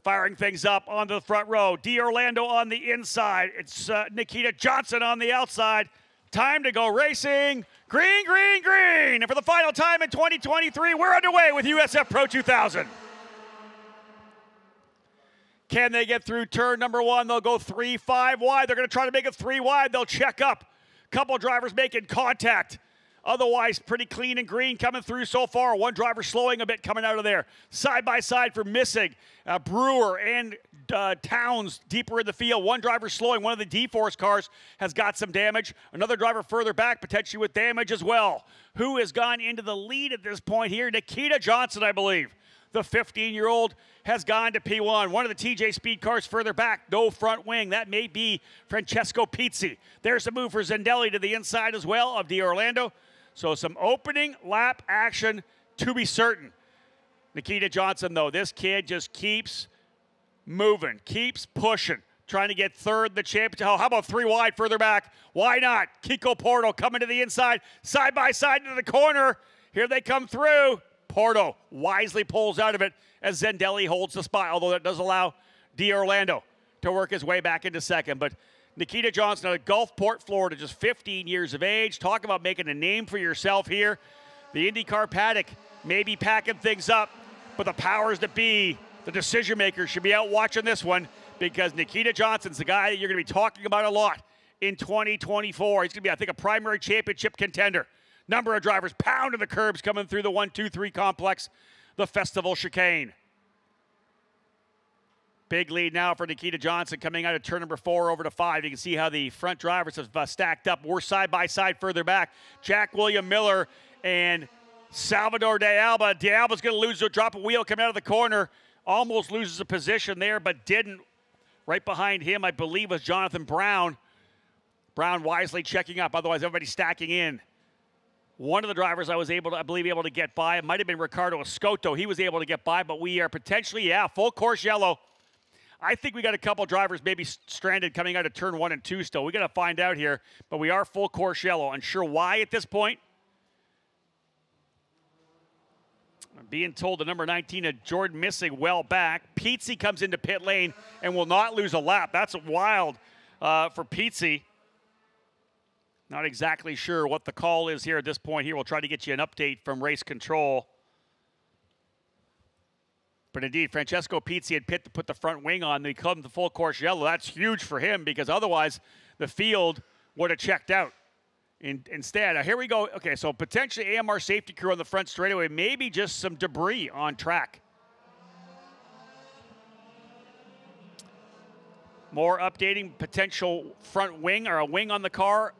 Firing things up onto the front row. D'Orlando on the inside. It's Nikita Johnson on the outside. Time to go racing. Green, green, green. And for the final time in 2023, we're underway with USF Pro 2000. Can they get through turn number one? They'll go 3-5 wide. They're going to try to make it 3 wide. They'll check up. Couple drivers making contact. Otherwise, pretty clean and green coming through so far. One driver slowing a bit coming out of there. Side by side for Missing. Brewer and Towns deeper in the field. One driver slowing. One of the D-Force cars has got some damage. Another driver further back, potentially with damage as well. Who has gone into the lead at this point here? Nikita Johnson, I believe. The 15-year-old has gone to P1. One of the TJ Speed cars further back, no front wing. That may be Francesco Pizzi. There's a move for Zendelli to the inside as well of D'Orlando. So some opening lap action to be certain. Nikita Johnson, though, this kid just keeps moving, keeps pushing, trying to get third in the championship. Oh, how about 3 wide further back? Why not? Kiko Porto coming to the inside, side by side into the corner. Here they come through. Porto wisely pulls out of it as Zendelli holds the spot, although that does allow D'Orlando to work his way back into second. But Nikita Johnson out of Gulfport, Florida, just 15 years of age. Talk about making a name for yourself here. The IndyCar paddock may be packing things up, but the powers that be, the decision makers, should be out watching this one because Nikita Johnson's the guy that you're going to be talking about a lot in 2024. He's going to be, I think, a primary championship contender. Number of drivers pounding the curbs coming through the 1-2-3 complex, the Festival Chicane. Big lead now for Nikita Johnson coming out of turn number 4 over to 5. You can see how the front drivers have stacked up. We're side by side further back. Jack William Miller and Salvador De Alba. De Alba's going to lose a drop of wheel coming out of the corner. Almost loses a position there, but didn't. Right behind him, I believe, was Jonathan Brown. Brown wisely checking up. Otherwise, everybody's stacking in. One of the drivers I was able to get by. It might have been Ricardo Escoto. He was able to get by, but we are potentially, full course yellow. I think we got a couple drivers maybe stranded coming out of turn 1 and 2 still. We got to find out here, but we are full course yellow. Unsure why at this point. I'm being told the number 19 of Jordan Missing well back. Pizzi comes into pit lane and will not lose a lap. That's wild for Pizzi. Not exactly sure what the call is here at this point here. We'll try to get you an update from race control. But indeed, Francesco Pizzi had pit to put the front wing on. They come to full course yellow. That's huge for him because otherwise the field would have checked out. Instead, here we go. Okay, so potentially AMR safety crew on the front straightaway. Maybe just some debris on track. More updating, potential front wing or a wing on the car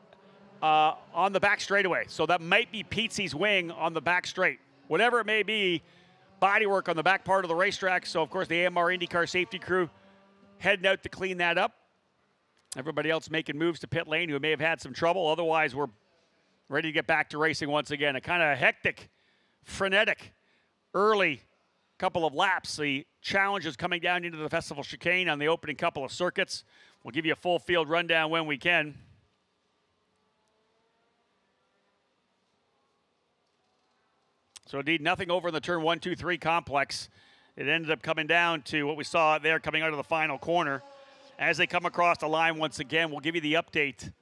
on the back straightaway. So that might be Pizzi's wing on the back straight. Whatever it may be, bodywork on the back part of the racetrack. So, of course, the AMR IndyCar safety crew heading out to clean that up. Everybody else making moves to pit lane who may have had some trouble. Otherwise, we're ready to get back to racing once again. A kind of hectic, frenetic, early couple of laps. The challenge is coming down into the Festival Chicane on the opening couple of circuits. We'll give you a full field rundown when we can. So indeed, nothing over in the turn 1-2-3 complex. It ended up coming down to what we saw there coming out of the final corner. As they come across the line once again, we'll give you the update.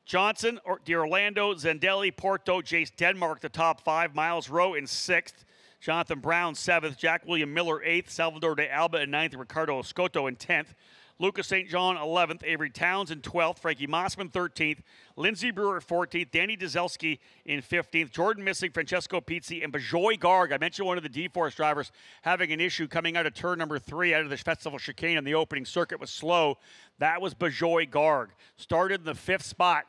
Johnson, D'Orlando, Zendelli, Porto, Jace Denmark, the top 5. Miles Rowe in 6th. Jonathan Brown, 7th. Jack William Miller, 8th. Salvador De Alba in 9th. Ricardo Escoto in 10th. Lucas St. John, 11th. Avery Towns in 12th. Frankie Mossman, 13th. Lindsey Brewer, 14th. Danny Dzelski in 15th. Jordan Missing, Francesco Pizzi, and Bajoy Garg. I mentioned one of the D-Force drivers having an issue coming out of turn number 3 out of the Festival Chicane on the opening circuit was slow. That was Bajoy Garg. Started in the 5th spot.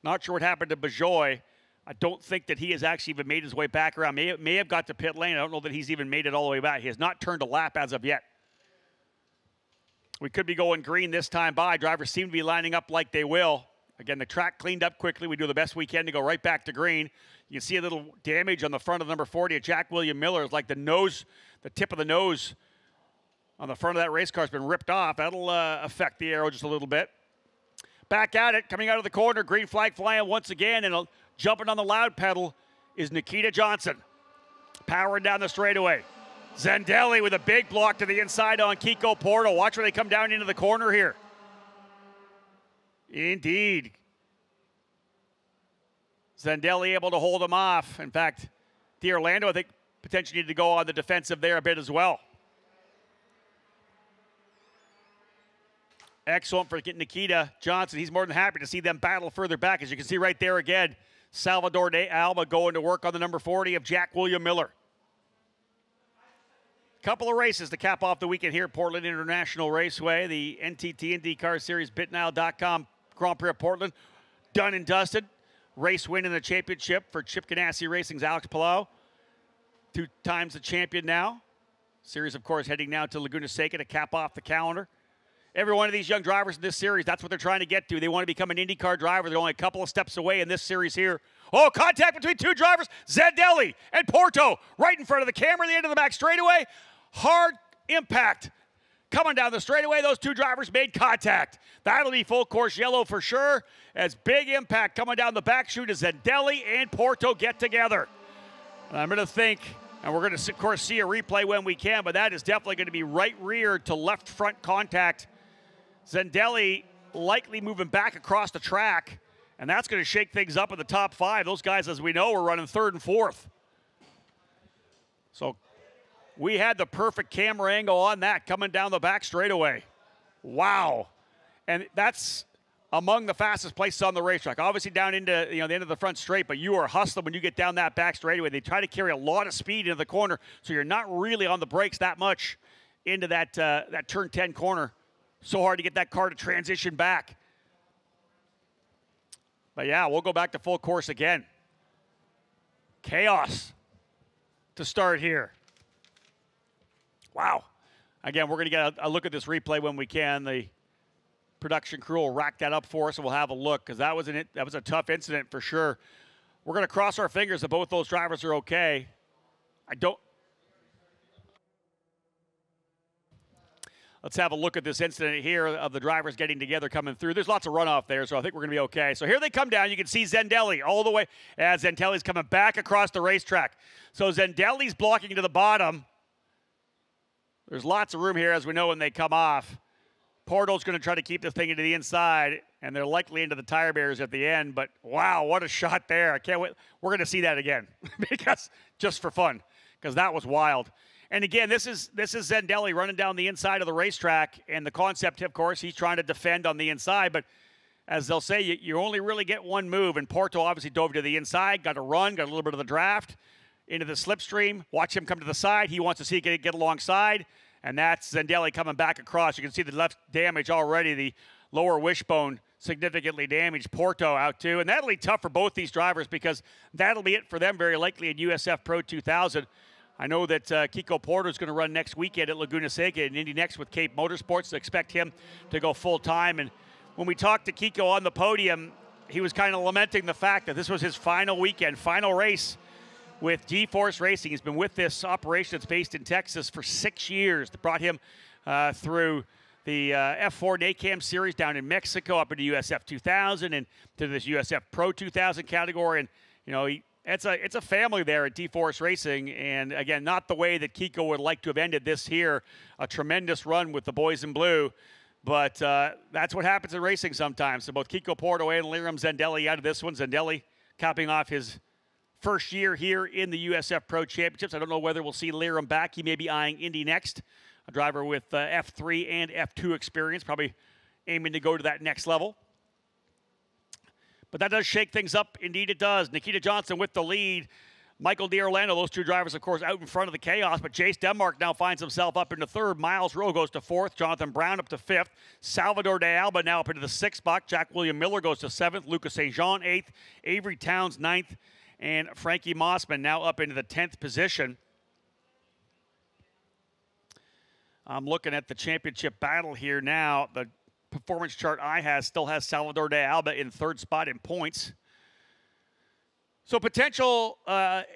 Not sure what happened to Bajoy. I don't think that he has actually even made his way back around. May have got to pit lane. I don't know that he's even made it all the way back. He has not turned a lap as of yet. We could be going green this time by. Drivers seem to be lining up like they will. Again, the track cleaned up quickly. We do the best we can to go right back to green. You can see a little damage on the front of number 40 of Jack William Miller. It's like the nose, the tip of the nose on the front of that race car has been ripped off. That'll affect the aero just a little bit. Back at it, coming out of the corner, green flag flying once again, and jumping on the loud pedal is Nikita Johnson. Powering down the straightaway. Zandelli with a big block to the inside on Kiko Porto. Watch where they come down into the corner here. Indeed. Zandelli able to hold him off. In fact, D'Orlando, I think, potentially needed to go on the defensive there a bit as well. Excellent for Nikita Johnson. He's more than happy to see them battle further back. As you can see right there again, Salvador de Alba going to work on the number 40 of Jack William Miller. Couple of races to cap off the weekend here at Portland International Raceway. The NTT IndyCar Series BitNow.com Grand Prix of Portland. Done and dusted. Race win in the championship for Chip Ganassi Racing's Alex Palou. 2 times the champion now. Series, of course, heading now to Laguna Seca to cap off the calendar. Every one of these young drivers in this series, that's what they're trying to get to. They want to become an IndyCar driver. They're only a couple of steps away in this series here. Oh, contact between 2 drivers. Zandelli and Porto right in front of the camera, the end of the back straightaway. Hard impact. Coming down the straightaway, those 2 drivers made contact. That'll be full course yellow for sure, as big impact coming down the back chute as Zandelli and Porto get together. And I'm going to think, and we're going to, of course, see a replay when we can, but that is definitely going to be right rear to left front contact. Zandelli likely moving back across the track, and that's going to shake things up in the top 5. Those guys, as we know, are running 3rd and 4th. So we had the perfect camera angle on that coming down the back straightaway. Wow. And that's among the fastest places on the racetrack. Obviously down into the end of the front straight, but you are hustling when you get down that back straightaway. They try to carry a lot of speed into the corner, so you're not really on the brakes that much into that turn 10 corner. So hard to get that car to transition back. But yeah, we'll go back to full course again. Chaos to start here. Wow. Again, we're going to get a look at this replay when we can. The production crew will rack that up for us, and we'll have a look, because that was a tough incident for sure. We're going to cross our fingers that both those drivers are okay. Let's have a look at this incident here of the drivers getting together coming through. There's lots of runoff there, so I think we're going to be okay. So here they come down. You can see Zandelli all the way as Zandelli's coming back across the racetrack. So Zandelli's blocking to the bottom. There's lots of room here, as we know, when they come off. Porto's going to try to keep the thing into the inside, and they're likely into the tire barriers at the end. But, wow, what a shot there. I can't wait. We're going to see that again, because just for fun, because that was wild. And again, this is Zandelli running down the inside of the racetrack, and the concept, of course, he's trying to defend on the inside. But as they'll say, you only really get one move, and Porto obviously dove to the inside, got a run, got a little bit of the draft into the slipstream. Watch him come to the side. He wants to see it get alongside, and that's Zandelli coming back across. You can see the left damage already, the lower wishbone significantly damaged. Porto out too, and that'll be tough for both these drivers, because that'll be it for them very likely in USF Pro 2000. I know that Kiko Porter is going to run next weekend at Laguna Seca and Indy next with Cape Motorsports. Expect him to go full time. And when we talked to Kiko on the podium, he was kind of lamenting the fact that this was his final weekend, final race with G-Force Racing. He's been with this operation that's based in Texas for 6 years. That brought him through the F4 NACAM series down in Mexico, up into USF 2000 and to this USF Pro 2000 category. And, you know, it's a family there at G-Force Racing. And, again, not the way that Kiko would like to have ended this here. A tremendous run with the boys in blue. But that's what happens in racing sometimes. So both Kiko Porto and Liram Zandelli out of this one. Zandelli capping off his first year here in the USF Pro Championships. I don't know whether we'll see Liram back. He may be eyeing Indy next. A driver with F3 and F2 experience, probably aiming to go to that next level. But that does shake things up. Indeed it does. Nikita Johnson with the lead. Michael D'Orlando, those two drivers, of course, out in front of the chaos. But Jace Denmark now finds himself up into third. Miles Rowe goes to fourth. Jonathan Brown up to fifth. Salvador de Alba now up into the sixth spot. Jack William Miller goes to seventh. Lucas St. Jean eighth. Avery Towns ninth. And Frankie Mossman now up into the 10th position. I'm looking at the championship battle here now. The performance chart still has Salvador de Alba in third spot in points. So potential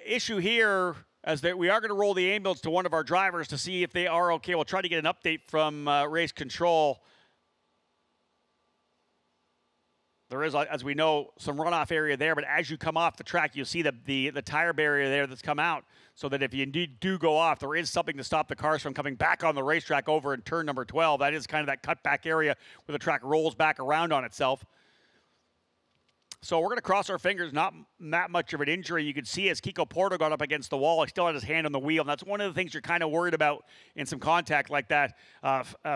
issue here, as we are going to roll the ambulance to one of our drivers to see if they are okay. We'll try to get an update from race control. There is, as we know, some runoff area there, but as you come off the track, you'll see the tire barrier there that's come out, so that if you indeed do go off, there is something to stop the cars from coming back on the racetrack over in turn number 12. That is kind of that cutback area where the track rolls back around on itself. So we're going to cross our fingers, not that much of an injury. You could see as Kiko Porto got up against the wall, he still had his hand on the wheel. And that's one of the things you're kind of worried about in some contact like that.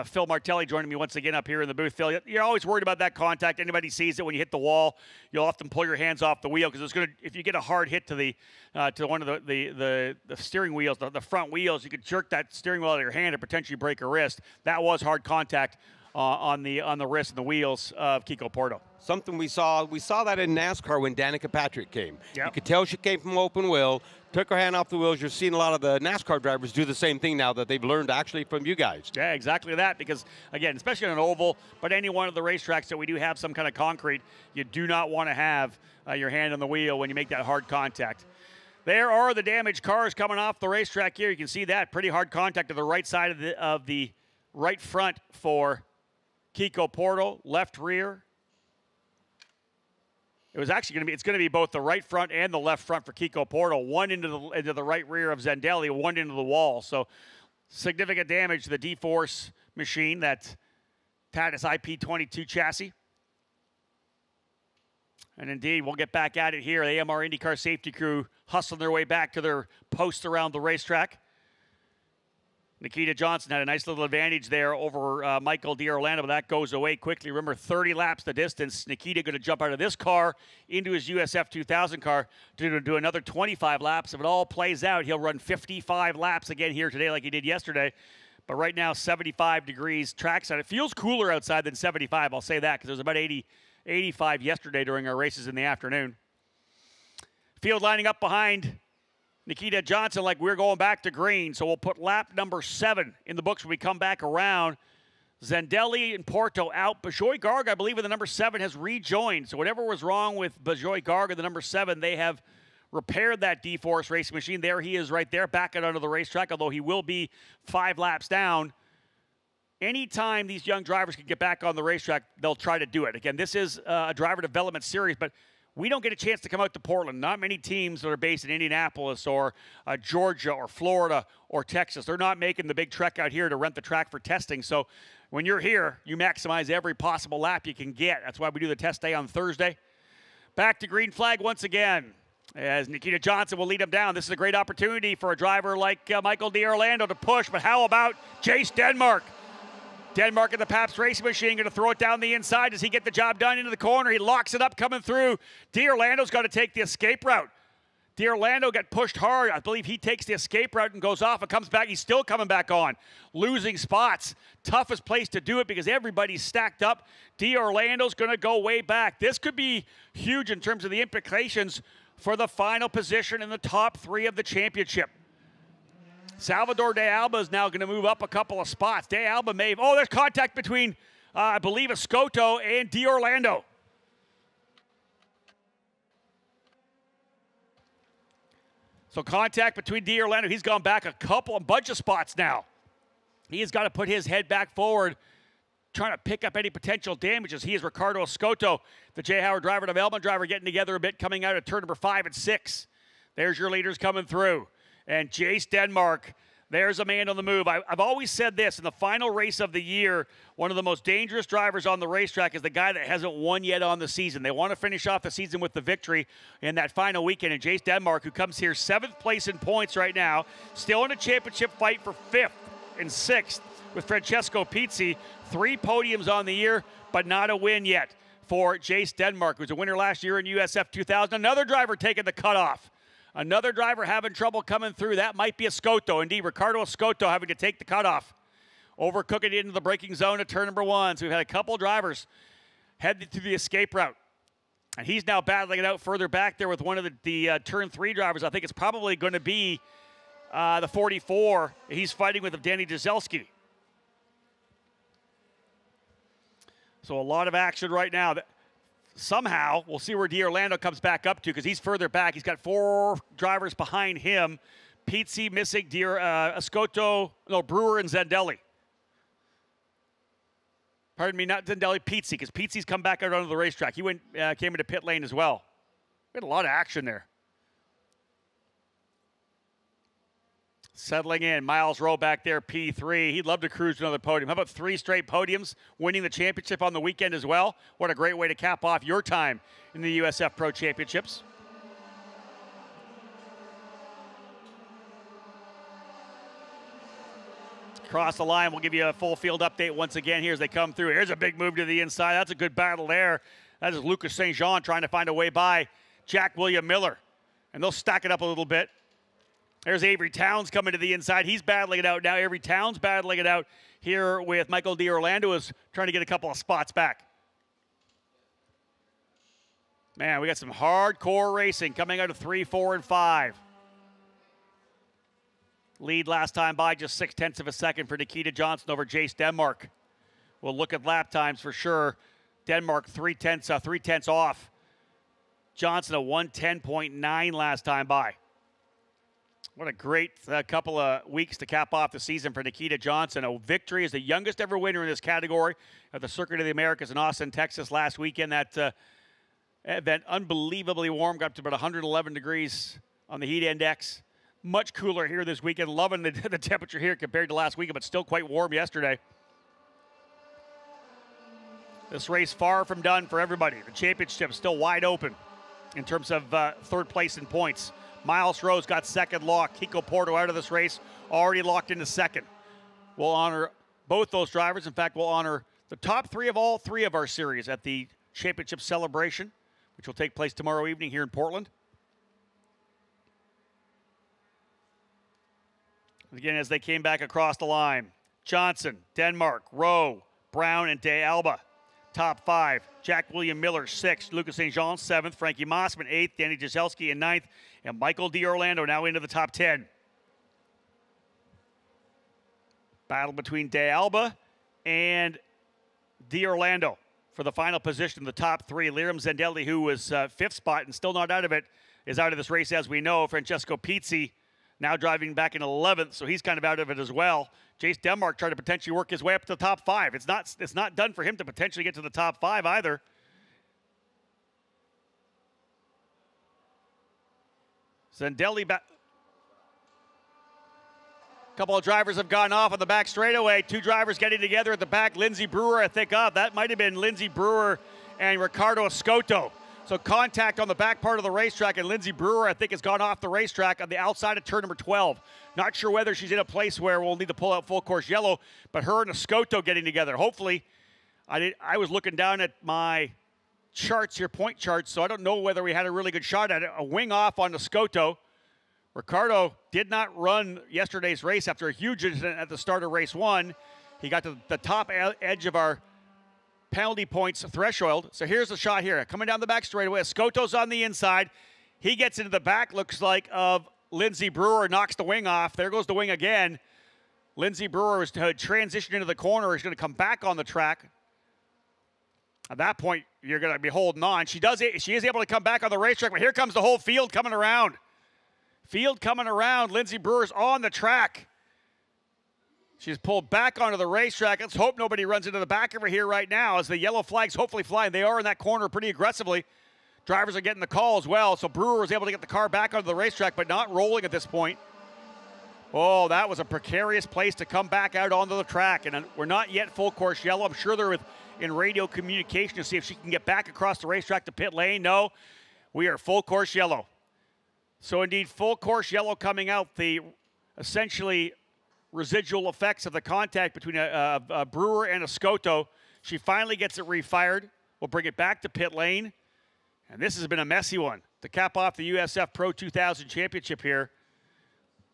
Phil Martelli joining me once again up here in the booth. Phil, you're always worried about that contact. Anybody sees it when you hit the wall, you'll often pull your hands off the wheel because it's going to, if you get a hard hit to one of the steering wheels, the front wheels, you could jerk that steering wheel out of your hand and potentially break a wrist. That was hard contact on the wrist and the wheels of Kiko Porto. Something we saw that in NASCAR when Danica Patrick came. Yep. You could tell she came from open wheel, took her hand off the wheels. You're seeing a lot of the NASCAR drivers do the same thing now that they've learned actually from you guys. Yeah, exactly that, because again, especially on an oval, but any one of the racetracks that we do have some kind of concrete, you do not want to have your hand on the wheel when you make that hard contact. There are the damaged cars coming off the racetrack here. You can see that pretty hard contact to the right side of the right front for Kiko Porto, left rear. It's going to be both the right front and the left front for Kiko Porto. One into the right rear of Zendelli, one into the wall. So significant damage to the D-Force machine, that Tatis IP22 chassis. And indeed, we'll get back at it here. The AMR IndyCar safety crew hustling their way back to their posts around the racetrack. Nikita Johnson had a nice little advantage there over Michael D'Orlando, but that goes away quickly. Remember, 30 laps the distance. Nikita going to jump out of this car into his USF 2000 car to do another 25 laps. If it all plays out, he'll run 55 laps again here today like he did yesterday. But right now, 75 degrees trackside. It feels cooler outside than 75, I'll say that, because it was about 85 yesterday during our races in the afternoon. Field lining up behind Nikita Johnson like we're going back to green. So we'll put lap number 7 in the books when we come back around. Zendelli and Porto out. Bajoy Garg, I believe, in the number 7 has rejoined. So whatever was wrong with Bajoy Garg in the number 7, they have repaired that D-Force racing machine. There he is right there, back out onto the racetrack, although he will be 5 laps down. Anytime these young drivers can get back on the racetrack, they'll try to do it. Again, this is a driver development series, but we don't get a chance to come out to Portland. Not many teams that are based in Indianapolis or Georgia or Florida or Texas, they're not making the big trek out here to rent the track for testing. So when you're here, you maximize every possible lap you can get. That's why we do the test day on Thursday. Back to green flag once again, as Nikita Johnson will lead him down. This is a great opportunity for a driver like Michael D'Orlando to push, but how about Jace Denmark? Denmark in the Pabst racing machine, going to throw it down the inside. Does he get the job done into the corner? He locks it up coming through. D'Orlando's got to take the escape route. D'Orlando got pushed hard. I believe he takes the escape route and goes off and comes back. He's still coming back on. Losing spots. Toughest place to do it because everybody's stacked up. D'Orlando's going to go way back. This could be huge in terms of the implications for the final position in the top 3 of the championship. Salvador De Alba is now going to move up a couple of spots. De Alba may have, oh, there's contact between, I believe, Escoto and D'Orlando. So contact between D'Orlando. He's gone back a bunch of spots now. He has got to put his head back forward, trying to pick up any potential damages. He is Ricardo Escoto, the Jay Howard driver, development driver, getting together a bit, coming out of turn number 5 and 6. There's your leaders coming through. And Jace Denmark, there's a man on the move. I've always said this, in the final race of the year, one of the most dangerous drivers on the racetrack is the guy that hasn't won yet on the season. They want to finish off the season with the victory in that final weekend. And Jace Denmark, who comes here 7th place in points right now, still in a championship fight for 5th and 6th with Francesco Pizzi. 3 podiums on the year, but not a win yet for Jace Denmark, who's a winner last year in USF 2000. Another driver taking the cutoff. Another driver having trouble coming through. That might be Escoto. Indeed, Ricardo Escoto having to take the cutoff. Overcooking it into the braking zone at turn number 1. So we've had a couple drivers headed to the escape route. And he's now battling it out further back there with one of the turn 3 drivers. I think it's probably going to be the 44. He's fighting with Danny Jazelski. So a lot of action right now. Somehow, we'll see where D'Orlando comes back up to because he's further back. He's got 4 drivers behind him. Pizzi missing, Escoto, Brewer, and Zendelli. Pardon me, not Zendelli, Pizzi, because Pizzi's come back out onto the racetrack. He came into pit lane as well. We had a lot of action there. Settling in, Miles Rowe back there, P3. He'd love to cruise to another podium. How about 3 straight podiums, winning the championship on the weekend as well? What a great way to cap off your time in the USF Pro Championships. Across the line, we'll give you a full field update once again here as they come through. Here's a big move to the inside. That's a good battle there. That is Lucas St. Jean trying to find a way by Jack William Miller. And they'll stack it up a little bit. There's Avery Towns coming to the inside. He's battling it out now. Avery Towns battling it out here with Michael D'Orlando is trying to get a couple of spots back. Man, we got some hardcore racing coming out of 3, 4, and 5. Lead last time by just 0.6 of a second for Nikita Johnson over Jace Denmark. We'll look at lap times for sure. Denmark 3/10 off. Johnson a 1:10.9 last time by. What a great couple of weeks to cap off the season for Nikita Johnson. A victory as the youngest ever winner in this category at the Circuit of the Americas in Austin, Texas last weekend. That event unbelievably warm, got up to about 111 degrees on the heat index. Much cooler here this weekend. Loving the temperature here compared to last weekend, but still quite warm yesterday. This race far from done for everybody. The championship still wide open in terms of third place in points. Miles Rowe's got second locked. Kiko Porto out of this race, already locked into second. We'll honor both those drivers. In fact, we'll honor the top 3 of all 3 of our series at the championship celebration, which will take place tomorrow evening here in Portland. Again, as they came back across the line, Johnson, Denmark, Rowe, Brown, and De Alba. Top 5, Jack William Miller, 6th, Lucas St. Jean, 7th, Frankie Mossman, 8th, Danny Jaselski in 9th, and Michael D'Orlando now into the top 10. Battle between De Alba and D'Orlando for the final position in the top 3. Liram Zendelli, who was 5th spot and still not out of it, is out of this race as we know. Francesco Pizzi now driving back in 11th, so he's kind of out of it as well. Jace Denmark trying to potentially work his way up to the top 5. It's not done for him to potentially get to the top 5 either. Zendelli back. A couple of drivers have gone off on the back straightaway. 2 drivers getting together at the back. Lindsey Brewer, I think, that might have been Lindsey Brewer and Ricardo Escoto. So contact on the back part of the racetrack, and Lindsey Brewer, I think, has gone off the racetrack on the outside of turn number 12. Not sure whether she's in a place where we'll need to pull out full course yellow, but her and Escoto getting together. Hopefully, I was looking down at my charts here, point charts, so I don't know whether we had a really good shot at it. A wing off on Escoto. Ricardo did not run yesterday's race after a huge incident at the start of race 1. He got to the top edge of our penalty points threshold. So here's the shot here. Coming down the back straightaway. Escoto's on the inside. He gets into the back, looks like, of Lindsey Brewer, knocks the wing off. There goes the wing again. Lindsey Brewer is to transition into the corner. He's going to come back on the track. At that point, you're going to be holding on. She is able to come back on the racetrack, but here comes the whole field coming around. Field coming around. Lindsey Brewer's on the track. She's pulled back onto the racetrack. Let's hope nobody runs into the back of her here right now as the yellow flags hopefully fly. They are in that corner pretty aggressively. Drivers are getting the call as well. So Brewer was able to get the car back onto the racetrack, but not rolling at this point. Oh, that was a precarious place to come back out onto the track. And we're not yet full course yellow. I'm sure they're in radio communication to see if she can get back across the racetrack to pit lane. No, we are full course yellow. So indeed, full course yellow coming out. The essentially residual effects of the contact between a Brewer and a Escoto. She finally gets it refired. We'll bring it back to pit lane. And this has been a messy one to cap off the USF Pro 2000 Championship here.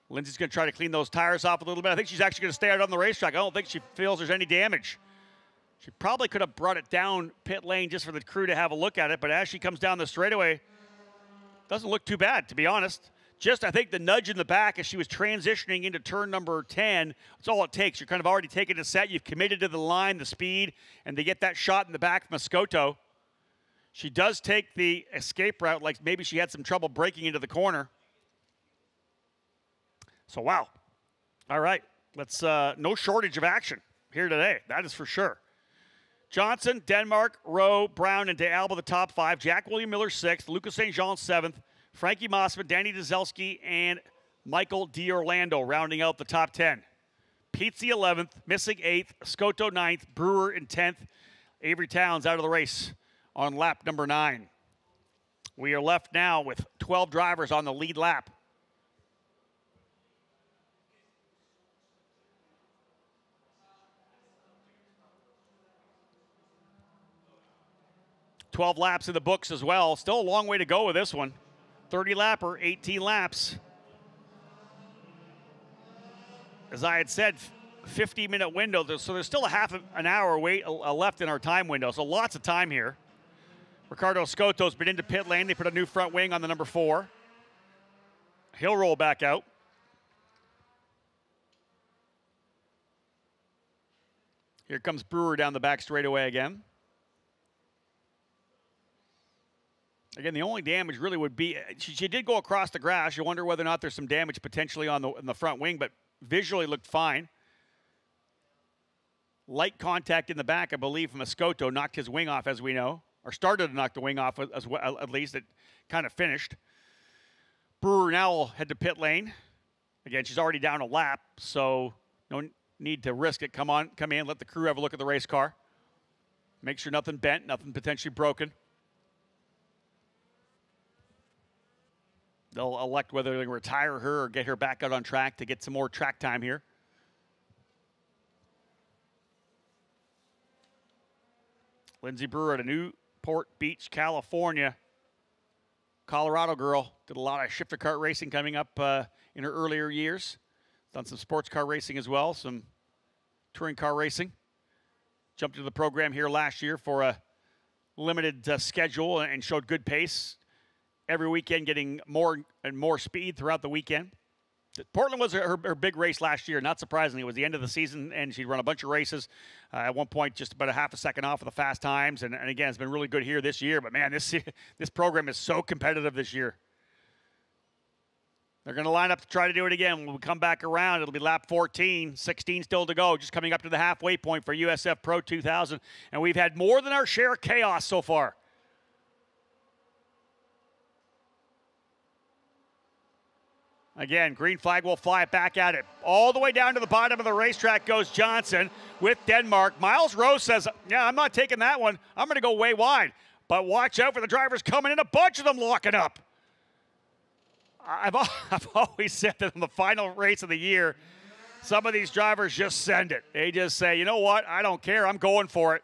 Lindsay's going to try to clean those tires off a little bit. I think she's actually going to stay out on the racetrack. I don't think she feels there's any damage. She probably could have brought it down pit lane just for the crew to have a look at it, but as she comes down the straightaway, doesn't look too bad, to be honest. Just, I think, the nudge in the back as she was transitioning into turn number 10. That's all it takes. You're kind of already taking a set. You've committed to the line, the speed, and to get that shot in the back from Escoto. She does take the escape route, like maybe she had some trouble breaking into the corner. So, wow. All right. Let's, no shortage of action here today. That is for sure. Johnson, Denmark, Rowe, Brown, and DeAlba the top 5. Jack William Miller 6th. Lucas St. Jean 7th. Frankie Mossman, Danny Dezelski, and Michael D'Orlando rounding out the top 10. Pizzi 11th, missing 8th, Scotto 9th, Brewer in 10th. Avery Towns out of the race on lap number 9. We are left now with 12 drivers on the lead lap. $12 laps in the books as well. Still a long way to go with this one. 30 lapper, 18 laps. As I had said, 50-minute window, so there's still a half an hour left in our time window, so lots of time here. Ricardo Scotto's been into pit lane. They put a new front wing on the number 4. He'll roll back out. Here comes Brewer down the back straightaway again. Again, the only damage really would be, she did go across the grass. You wonder whether or not there's some damage potentially on the front wing, but visually looked fine. Light contact in the back, I believe, from Scotto knocked his wing off, as we know, or started to knock the wing off as well, at least. It kind of finished. Brewer now will head to pit lane. Again, she's already down a lap, so no need to risk it. Come in, let the crew have a look at the race car. Make sure nothing bent, nothing potentially broken. They'll elect whether they retire her or get her back out on track to get some more track time here. Lindsey Brewer at a Newport Beach, California. Colorado girl. Did a lot of shifter kart racing coming up in her earlier years. Done some sports car racing as well, some touring car racing. Jumped into the program here last year for a limited schedule and showed good pace. Every weekend getting more and more speed throughout the weekend. Portland was her big race last year, not surprisingly. It was the end of the season, and she'd run a bunch of races. At one point, just about a half a second off of the fast times. And again, it's been really good here this year. But, man, this program is so competitive this year. They're going to line up to try to do it again. When we come back around, it'll be lap 14, 16 still to go, just coming up to the halfway point for USF Pro 2000. And we've had more than our share of chaos so far. Again, green flag will fly back at it. All the way down to the bottom of the racetrack goes Johnson with Denmark. Miles Rowe says, yeah, I'm not taking that one. I'm going to go way wide. But watch out for the drivers coming in, a bunch of them locking up. I've always said that in the final race of the year, some of these drivers just send it. They just say, you know what, I don't care, I'm going for it.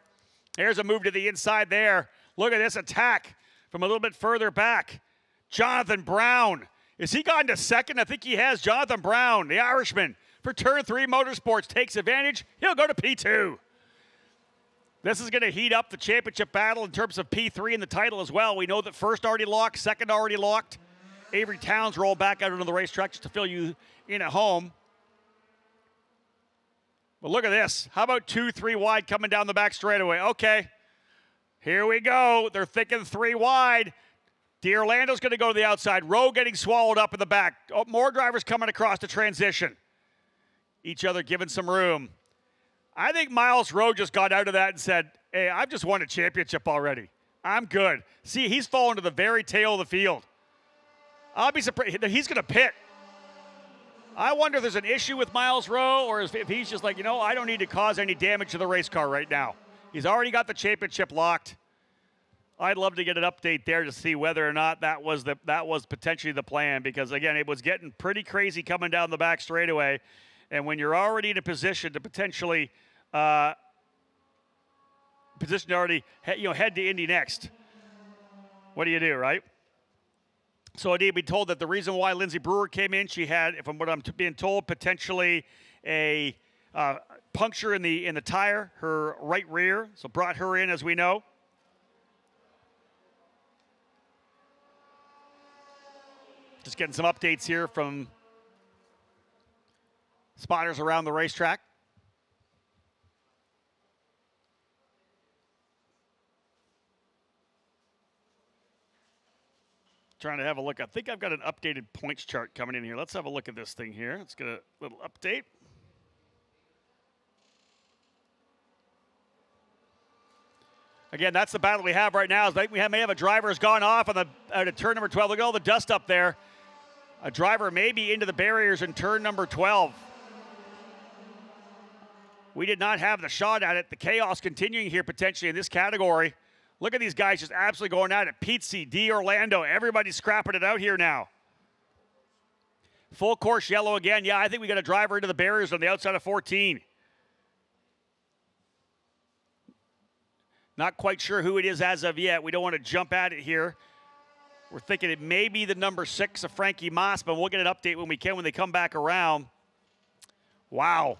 Here's a move to the inside there. Look at this attack from a little bit further back. Jonathan Brown. Has he gone to second? I think he has. Jonathan Brown, the Irishman, for Turn 3 Motorsports, takes advantage. He'll go to P2. This is going to heat up the championship battle in terms of P3 and the title as well. We know that first already locked, second already locked. Avery Towns rolled back out into the racetrack just to fill you in at home. But look at this. How about 2-3 wide coming down the back straightaway? Okay, here we go. They're thinking 3 wide. D'Orlando's going to go to the outside. Rowe getting swallowed up in the back. Oh, more drivers coming across the transition. Each other giving some room. I think Miles Rowe just got out of that and said, hey, I've just won a championship already. I'm good. See, he's fallen to the very tail of the field. I'll be surprised. He's going to pit. I wonder if there's an issue with Miles Rowe or if he's just like, you know, I don't need to cause any damage to the race car right now. He's already got the championship locked. I'd love to get an update there to see whether or not that was potentially the plan, because again, it was getting pretty crazy coming down the back straightaway, and when you're already in a position to potentially head to Indy next, what do you do, right? So indeed, we told that the reason why Lindsey Brewer came in, she had, from what I'm being told, potentially a puncture in the tire, her right rear, so brought her in, as we know. Just getting some updates here from spotters around the racetrack. Trying to have a look. I think I've got an updated points chart coming in here. Let's have a look at this thing here. Let's get a little update. Again, that's the battle we have right now. Is we may have a driver who's gone off on out of turn number 12. Look at all the dust up there. A driver may be into the barriers in turn number 12. We did not have the shot at it. The chaos continuing here potentially in this category. Look at these guys just absolutely going at it. Prix, D'Orlando, everybody's scrapping it out here now. Full course yellow again. Yeah, I think we got a driver into the barriers on the outside of 14. Not quite sure who it is as of yet. We don't want to jump at it here. We're thinking it may be the number 6 of Frankie Moss, but we'll get an update when we can when they come back around. Wow.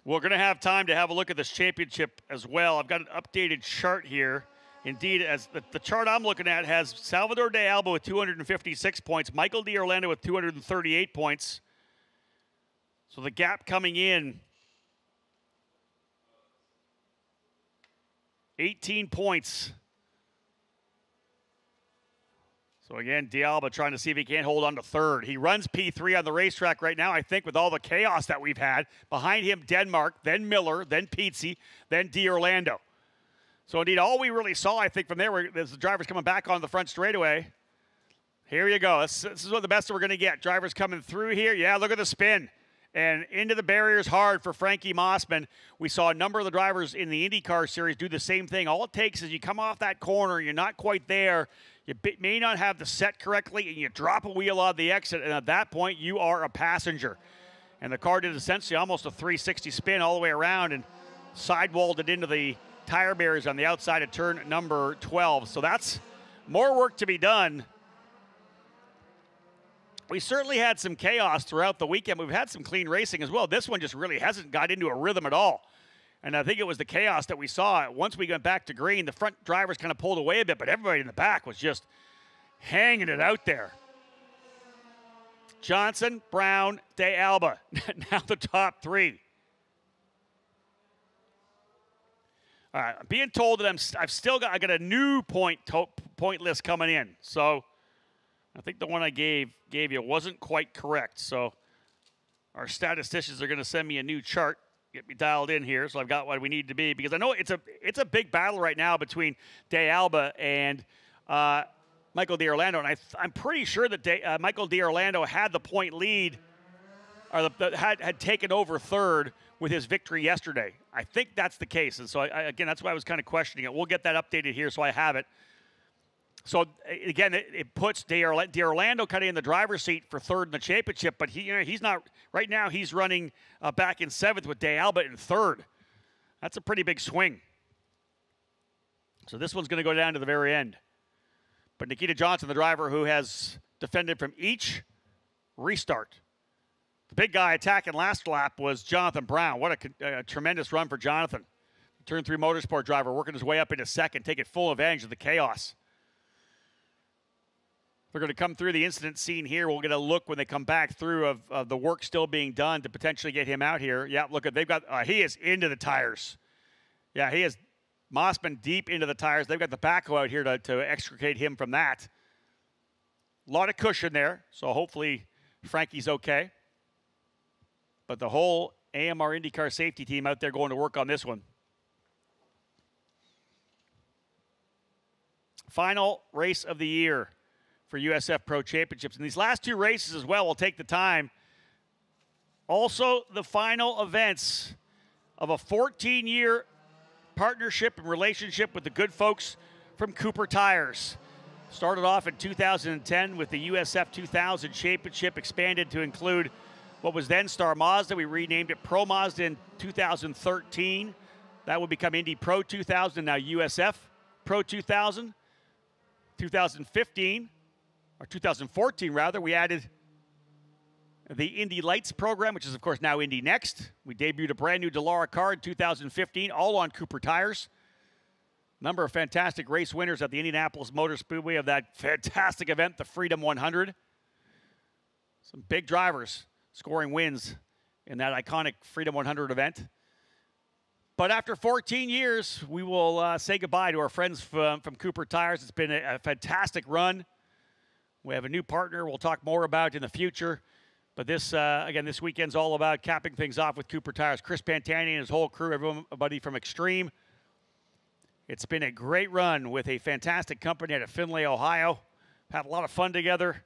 We're going to have time to have a look at this championship as well. I've got an updated chart here. Indeed, as the chart I'm looking at has Salvador de Alba with 256 points, Michael D'Orlando with 238 points. So the gap coming in, 18 points. So again, D'Alba trying to see if he can't hold on to third. He runs P3 on the racetrack right now, I think, with all the chaos that we've had. Behind him, Denmark, then Miller, then Prix, then D'Orlando. So indeed, all we really saw, I think, from there was the drivers coming back on the front straightaway. Here you go. This is what the best that we're going to get. Drivers coming through here. Yeah, look at the spin. And into the barriers hard for Frankie Mossman. We saw a number of the drivers in the IndyCar series do the same thing. All it takes is you come off that corner, you're not quite there, you may not have the set correctly, and you drop a wheel on the exit, and at that point, you are a passenger. And the car did essentially almost a 360 spin all the way around and sidewalled it into the tire barriers on the outside of turn number 12. So that's more work to be done. We certainly had some chaos throughout the weekend. We've had some clean racing as well. This one just really hasn't got into a rhythm at all. And I think it was the chaos that we saw. Once we got back to green, the front drivers kind of pulled away a bit, but everybody in the back was just hanging it out there. Johnson, Brown, De Alba, now the top three. All right, I'm being told that I got a new point list coming in. So I think the one I gave you wasn't quite correct. So our statisticians are going to send me a new chart, get me dialed in here, so I've got what we need to be, because I know it's a big battle right now between De Alba and Michael D'Orlando, and I'm pretty sure that Michael D'Orlando had the point lead, or had taken over third with his victory yesterday. I think that's the case, and so again, that's why I was kind of questioning it. We'll get that updated here so I have it. So again, it puts D'Orlando kind of in the driver's seat for third in the championship, but he's not right now. He's running back in seventh with De Alba in third. That's a pretty big swing. So this one's going to go down to the very end. But Nikita Johnson, the driver who has defended from each restart. The big guy attacking last lap was Jonathan Brown. What a tremendous run for Jonathan. Turn 3 motorsport driver working his way up into second, taking full advantage of the chaos. They're going to come through the incident scene here. We'll get a look when they come back through of the work still being done to potentially get him out here. Yeah, look at, they've got, he is into the tires. Yeah, he is Mossman deep into the tires. They've got the backhoe out here to extricate him from that. A lot of cushion there, so hopefully Frankie's okay. But the whole AMR IndyCar safety team out there going to work on this one. Final race of the year for USF Pro Championships. And these last two races as well will take the time. Also, the final events of a 14-year partnership and relationship with the good folks from Cooper Tires. Started off in 2010 with the USF 2000 Championship, expanded to include what was then Star Mazda. We renamed it Pro Mazda in 2013. That would become Indy Pro 2000, now USF Pro 2000. 2015, or 2014 rather, we added the Indy Lights program, which is of course now Indy Next. We debuted a brand new Dallara car in 2015, all on Cooper Tires. Number of fantastic race winners at the Indianapolis Motor Speedway of that fantastic event, the Freedom 100. Some big drivers scoring wins in that iconic Freedom 100 event. But after 14 years, we will say goodbye to our friends from Cooper Tires. It's been a fantastic run. We have a new partner we'll talk more about in the future. But this, again, this weekend's all about capping things off with Cooper Tires. Chris Pantani and his whole crew, everybody from Extreme. It's been a great run with a fantastic company out of Findlay, Ohio. Had a lot of fun together,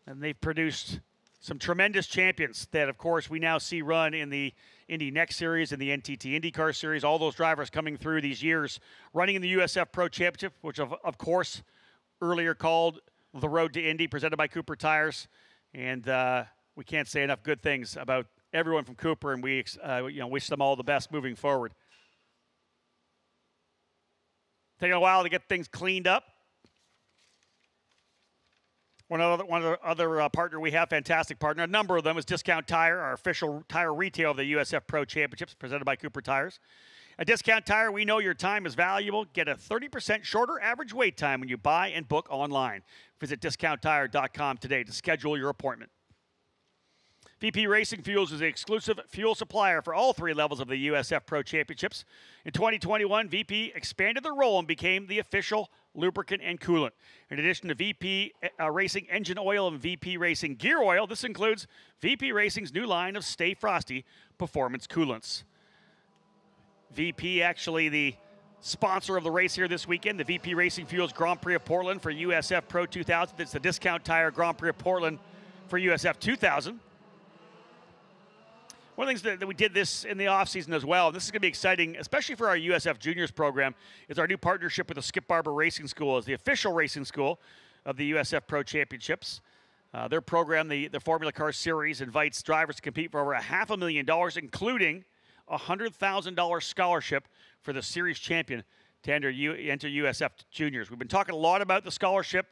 and they've produced some tremendous champions that, of course, we now see run in the Indy Next Series and the NTT IndyCar Series. All those drivers coming through these years, running in the USF Pro Championship, which, of course, earlier called the Road to Indy, presented by Cooper Tires. And we can't say enough good things about everyone from Cooper, and we wish them all the best moving forward. Taking a while to get things cleaned up. One other partner we have, fantastic partner, a number of them, is Discount Tire, our official tire retailer of the USF Pro Championships, presented by Cooper Tires. At Discount Tire, we know your time is valuable. Get a 30% shorter average wait time when you buy and book online. Visit discounttire.com today to schedule your appointment. VP Racing Fuels is the exclusive fuel supplier for all 3 levels of the USF Pro Championships. In 2021, VP expanded their role and became the official lubricant and coolant. In addition to VP Racing engine oil and VP Racing gear oil, this includes VP Racing's new line of Stay Frosty performance coolants. VP actually the sponsor of the race here this weekend, the VP Racing Fuels Grand Prix of Portland for USF Pro 2000. It's the Discount Tire Grand Prix of Portland for USF 2000. One of the things that we did this in the offseason as well, and this is going to be exciting, especially for our USF Juniors program, is our new partnership with the Skip Barber Racing School as the official racing school of the USF Pro Championships. Their program, the Formula Car Series, invites drivers to compete for over $500,000, including a $100,000 scholarship for the series champion to enter USF Juniors. We've been talking a lot about the scholarship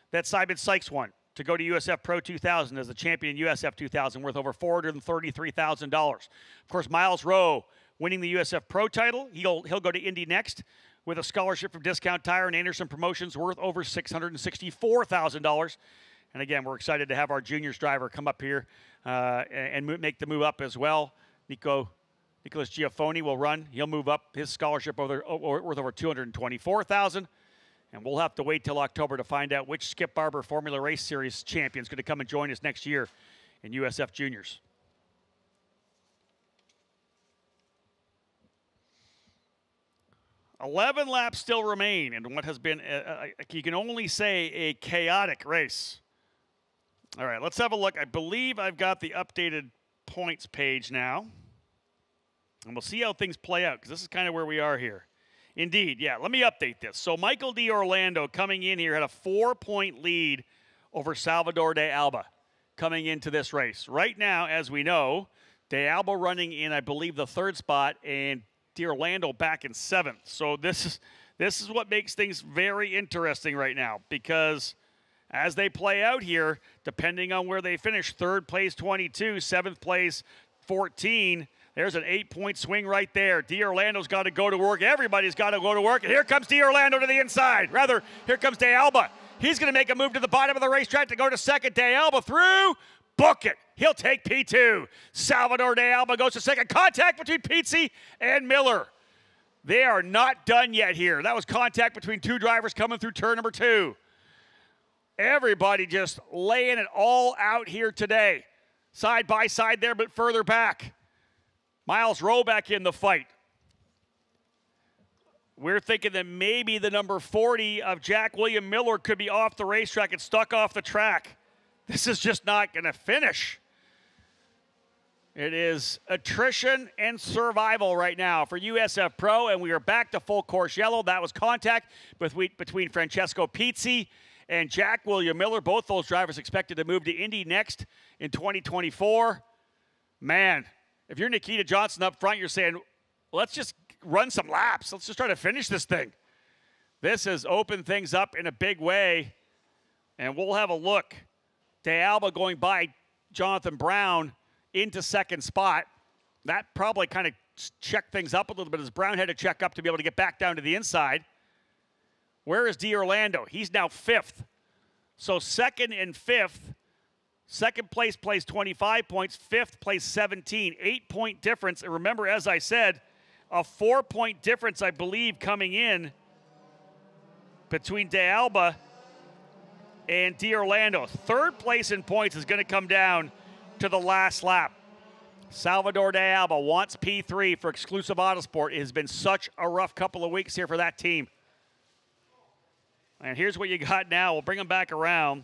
that Simon Sykes won to go to USF Pro 2000 as the champion in USF 2000, worth over $433,000. Of course, Miles Rowe winning the USF Pro title. He'll go to Indy Next with a scholarship from Discount Tire and Anderson Promotions worth over $664,000. And again, we're excited to have our juniors driver come up here and make the move up as well. Nicholas Giaffoni will run. He'll move up his scholarship worth over $224,000. And we'll have to wait till October to find out which Skip Barber Formula Race Series champion is going to come and join us next year in USF Juniors. "11 laps still remain in what has been, you can only say, a chaotic race. All right, let's have a look. I believe I've got the updated points page now. And we'll see how things play out, because this is kind of where we are here. Indeed, yeah, let me update this. So Michael D'Orlando coming in here had a 4-point lead over Salvador de Alba coming into this race. Right now, as we know, de Alba running in, I believe, the 3rd spot, and D'Orlando back in 7th. So this is what makes things very interesting right now, because as they play out here, depending on where they finish, 3rd place 22, 7th place 14, there's an 8-point swing right there. D'Orlando's got to go to work. Everybody's got to go to work. And here comes D'Orlando to the inside. Rather, here comes De Alba. He's going to make a move to the bottom of the racetrack to go to 2nd. De Alba through. Book it. He'll take P2. Salvador De Alba goes to 2nd. Contact between Pizzi and Miller. They are not done yet here. That was contact between 2 drivers coming through turn number 2. Everybody just laying it all out here today. Side by side there, but further back. Miles Rowe back in the fight. We're thinking that maybe the number 40 of Jack William Miller could be off the racetrack and stuck off the track. This is just not going to finish. It is attrition and survival right now for USF Pro, and we are back to full course yellow. That was contact between Francesco Pizzi and Jack William Miller. Both those drivers expected to move to Indy Next in 2024. Man, if you're Nikita Johnson up front, you're saying, let's just run some laps. Let's just try to finish this thing. This has opened things up in a big way, and we'll have a look. De Alba going by Jonathan Brown into 2nd spot. That probably kind of checked things up a little bit as Brown had to check up to be able to get back down to the inside. Where is D'Orlando? He's now 5th. So 2nd and 5th. 2nd place plays 25 points. 5th plays 17. 8-point difference. And remember, as I said, a 4-point difference, I believe, coming in between De Alba and D'Orlando. 3rd place in points is going to come down to the last lap. Salvador de Alba wants P3 for exclusive Autosport. It has been such a rough couple of weeks here for that team. And here's what you got now. We'll bring them back around.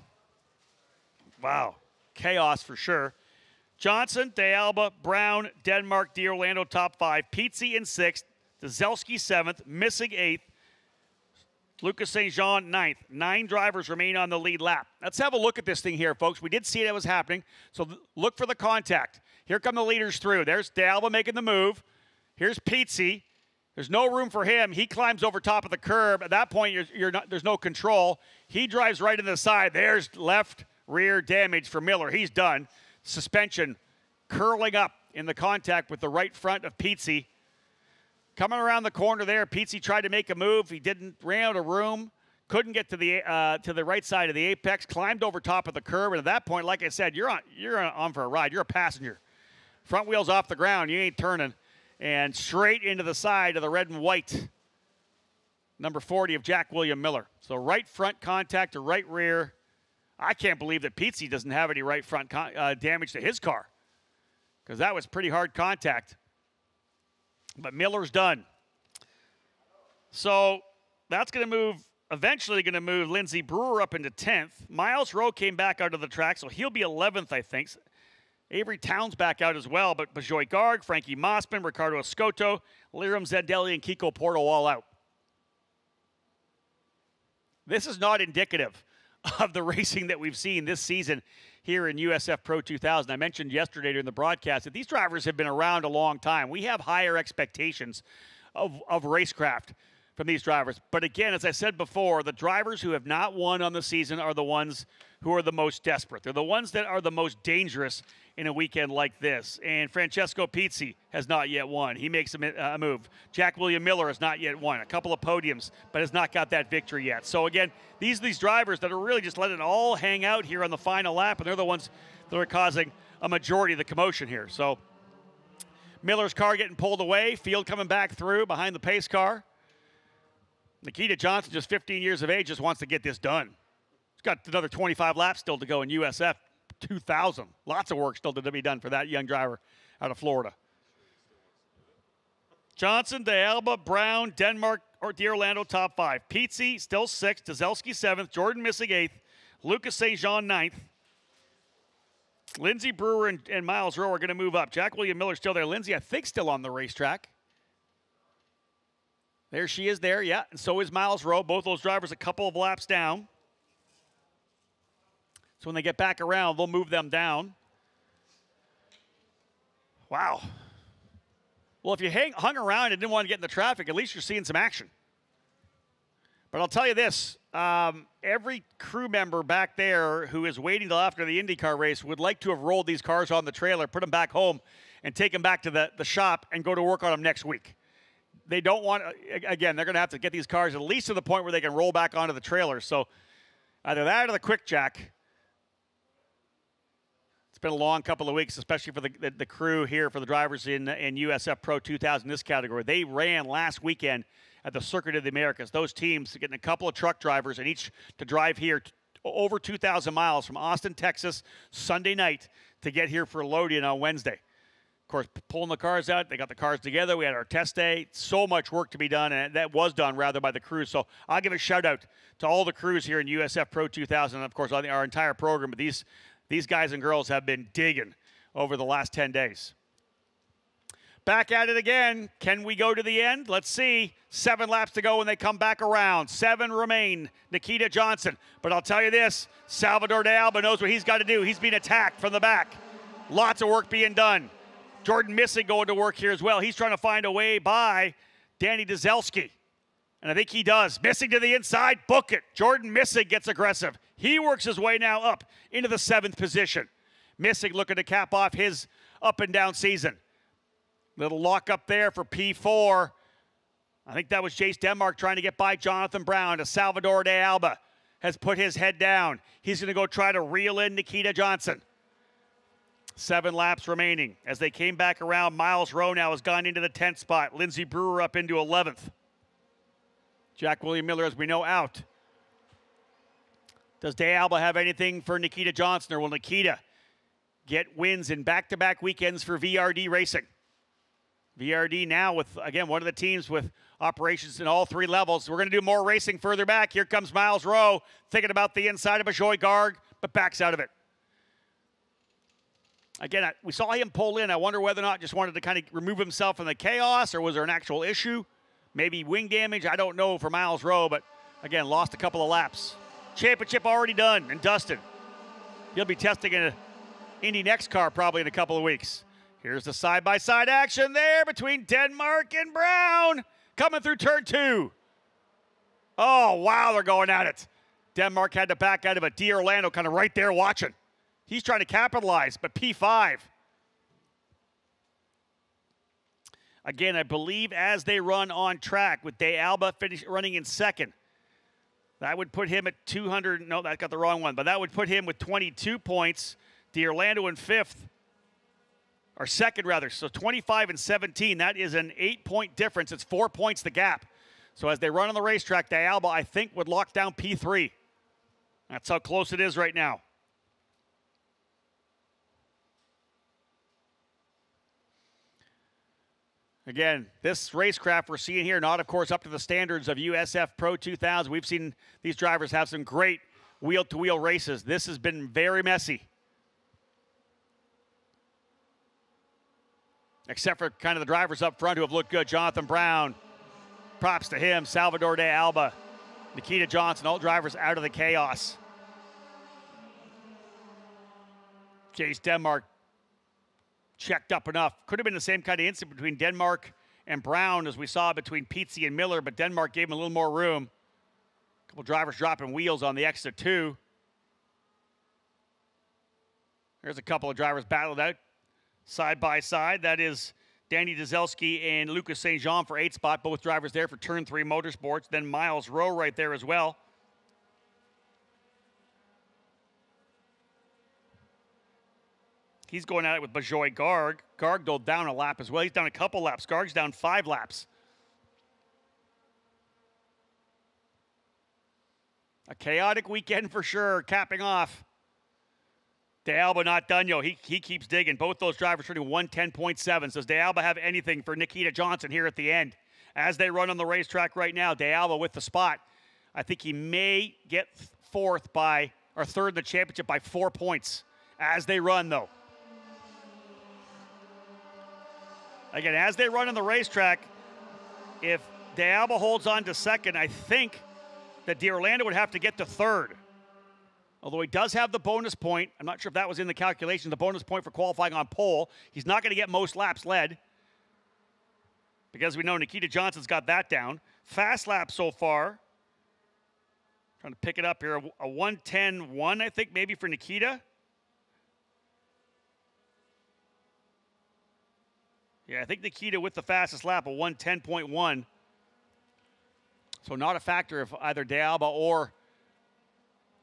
Wow, chaos for sure. Johnson, de Alba, Brown, Denmark, D'Orlando top 5. Pizzi in 6th. Dzelski 7th. Missing 8th. Lucas St. Jean 9th. 9 drivers remain on the lead lap. Let's have a look at this thing here, folks. We did see that was happening, so look for the contact. Here come the leaders through. There's de Alba making the move. Here's Pizzi. There's no room for him. He climbs over top of the curb. At that point, there's no control. He drives right into the side. There's left rear damage for Miller. He's done. Suspension curling up in the contact with the right front of Pizzi. Coming around the corner there, Pizzi tried to make a move. He didn't, ran out of room, couldn't get to the right side of the apex, climbed over top of the curb, and at that point, like I said, you're on for a ride. You're a passenger. Front wheels off the ground, you ain't turning. And straight into the side of the red and white, number 40 of Jack William Miller. So right front contact to right rear. I can't believe that Pizzi doesn't have any right front damage to his car, because that was pretty hard contact. But Miller's done. So that's going to move, eventually going to move Lindsey Brewer up into 10th. Miles Rowe came back out of the track, so he'll be 11th, I think. Avery Towns back out as well, but Bajoy Garg, Frankie Mossman, Ricardo Escoto, Liram Zendelli, and Kiko Porto all out. This is not indicative of the racing that we've seen this season here in USF Pro 2000. I mentioned yesterday during the broadcast that these drivers have been around a long time. We have higher expectations of racecraft from these drivers. But again, as I said before, the drivers who have not won on the season are the ones who are the most desperate. They're the ones that are the most dangerous in a weekend like this. And Francesco Pizzi has not yet won. He makes a move. Jack William Miller has not yet won. A couple of podiums, but has not got that victory yet. So again, these drivers that are really just letting it all hang out here on the final lap, and they're the ones that are causing a majority of the commotion here. So Miller's car getting pulled away. Field coming back through behind the pace car. Nikita Johnson, just 15 years of age, just wants to get this done. He's got another 25 laps still to go in USF 2000. Lots of work still to be done for that young driver out of Florida. Johnson, de Alba, Brown, Denmark, or D'Orlando top 5. Pizzi still 6th, Dzelski 7th, Jordan Missig 8th, Lucas St. Jean 9th. Lindsey Brewer and Miles Rowe are going to move up. Jack William Miller still there. Lindsey, I think, still on the racetrack. There she is there, yeah, and so is Miles Rowe. Both those drivers a couple of laps down. So when they get back around, they'll move them down. Wow. Well, if you hung around and didn't want to get in the traffic, at least you're seeing some action. But I'll tell you this, every crew member back there who is waiting till after the IndyCar race would like to have rolled these cars on the trailer, put them back home, and take them back to the shop and go to work on them next week. They don't want, again, they're going to have to get these cars at least to the point where they can roll back onto the trailer. So either that or the quick jack. It's been a long couple of weeks, especially for the crew here, for the drivers in USF Pro 2000, this category. They ran last weekend at the Circuit of the Americas. Those teams getting a couple of truck drivers and each to drive here over 2,000 miles from Austin, Texas, Sunday night to get here for load-in on Wednesday. Of course, pulling the cars out, they got the cars together. We had our test day. So much work to be done, and that was done, rather, by the crews. So I'll give a shout-out to all the crews here in USF Pro 2000, and, of course, on our entire program. But these guys and girls have been digging over the last 10 days. Back at it again. Can we go to the end? Let's see. 7 laps to go when they come back around. 7 remain. Nikita Johnson. But I'll tell you this, Salvador de Alba knows what he's got to do. He's being attacked from the back. Lots of work being done. Jordan Missig going to work here as well. He's trying to find a way by Danny Dzelski. And I think he does. Missig to the inside, book it. Jordan Missig gets aggressive. He works his way now up into the 7th position. Missig looking to cap off his up and down season. Little lock up there for P4. I think that was Jace Denmark trying to get by Jonathan Brown. To Salvador de Alba has put his head down. He's going to go try to reel in Nikita Johnson. 7 laps remaining. As they came back around, Miles Rowe now has gone into the 10th spot. Lindsey Brewer up into 11th. Jack William Miller, as we know, out. Does de Alba have anything for Nikita Johnson, or will Nikita get wins in back-to-back weekends for VRD Racing. VRD now with, again, one of the teams with operations in all three levels. We're going to do more racing further back. Here comes Miles Rowe, thinking about the inside of Bajoy Garg, but backs out of it. Again, we saw him pull in. I wonder whether or not just wanted to kind of remove himself from the chaos, or was there an actual issue? Maybe wing damage. I don't know for Miles Rowe, but again, lost a couple of laps. Championship already done and dusted. He'll be testing an Indy next car probably in a couple of weeks. Here's the side-by-side action there between Denmark and Brown. Coming through turn 2. Oh, wow, they're going at it. Denmark had to back out of it. D'Orlando kind of right there watching. He's trying to capitalize, but P5. Again, I believe as they run on track with De Alba running in second, that would put him at 200. No, that got the wrong one, but that would put him with 22 points. D'Orlando in fifth. Or second, rather. So 25 and 17. That is an 8-point difference. It's 4 points the gap. So as they run on the racetrack, De Alba, I think, would lock down P3. That's how close it is right now. Again, this racecraft we're seeing here, not, of course, up to the standards of USF Pro 2000. We've seen these drivers have some great wheel-to-wheel races. This has been very messy. Except for kind of the drivers up front who have looked good. Jonathan Brown, props to him. Salvador De Alba, Nikita Johnson, all drivers out of the chaos. Chase Denmark checked up enough. Could have been the same kind of incident between Denmark and Brown as we saw between Pizzi and Miller, but Denmark gave him a little more room. A couple drivers dropping wheels on the exit 2. There's a couple of drivers battled out side by side. That is Danny Dzelski and Lucas St. Jean for 8th spot. Both drivers there for Turn 3 Motorsports. Then Miles Rowe right there as well. He's going at it with Bajoy Garg. Garg, though, down a lap as well. He's down a couple laps. Garg's down 5 laps. A chaotic weekend for sure, capping off. De Alba not done, yo. He keeps digging. Both those drivers running 110.7. Does De Alba have anything for Nikita Johnson here at the end? As they run on the racetrack right now, De Alba with the spot. I think he may get third in the championship by 4 points as they run, though. Again, as they run on the racetrack, if De Alba holds on to second, I think that D'Orlando would have to get to third. Although he does have the bonus point. I'm not sure if that was in the calculation, the bonus point for qualifying on pole. He's not going to get most laps led because we know Nikita Johnson's got that down. Fast lap so far. Trying to pick it up here. A 1:10.1, I think, maybe for Nikita. Yeah, I think Nikita with the fastest lap, a 1:10.1. So not a factor if either De Alba or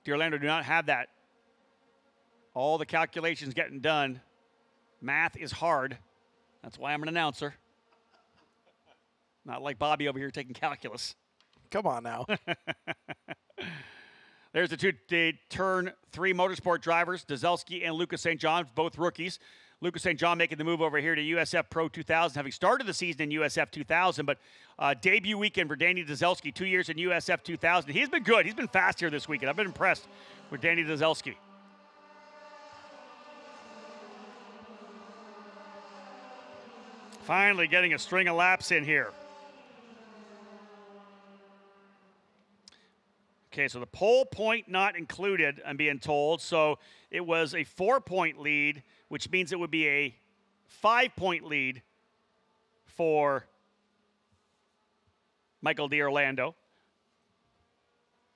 D'Orlando do not have that. All the calculations getting done. Math is hard. That's why I'm an announcer. Not like Bobby over here taking calculus. Come on now. There's the Turn 3 Motorsport drivers, Dzelski and Lucas St. John, both rookies. Lucas St. John making the move over here to USF Pro 2000, having started the season in USF 2000, but debut weekend for Danny Dzelski, 2 years in USF 2000. He's been good. He's been fast here this weekend. I've been impressed with Danny Dzelski. Finally getting a string of laps in here. Okay, so the pole point not included, I'm being told. So it was a 4-point lead, which means it would be a 5-point lead for Michael D'Orlando.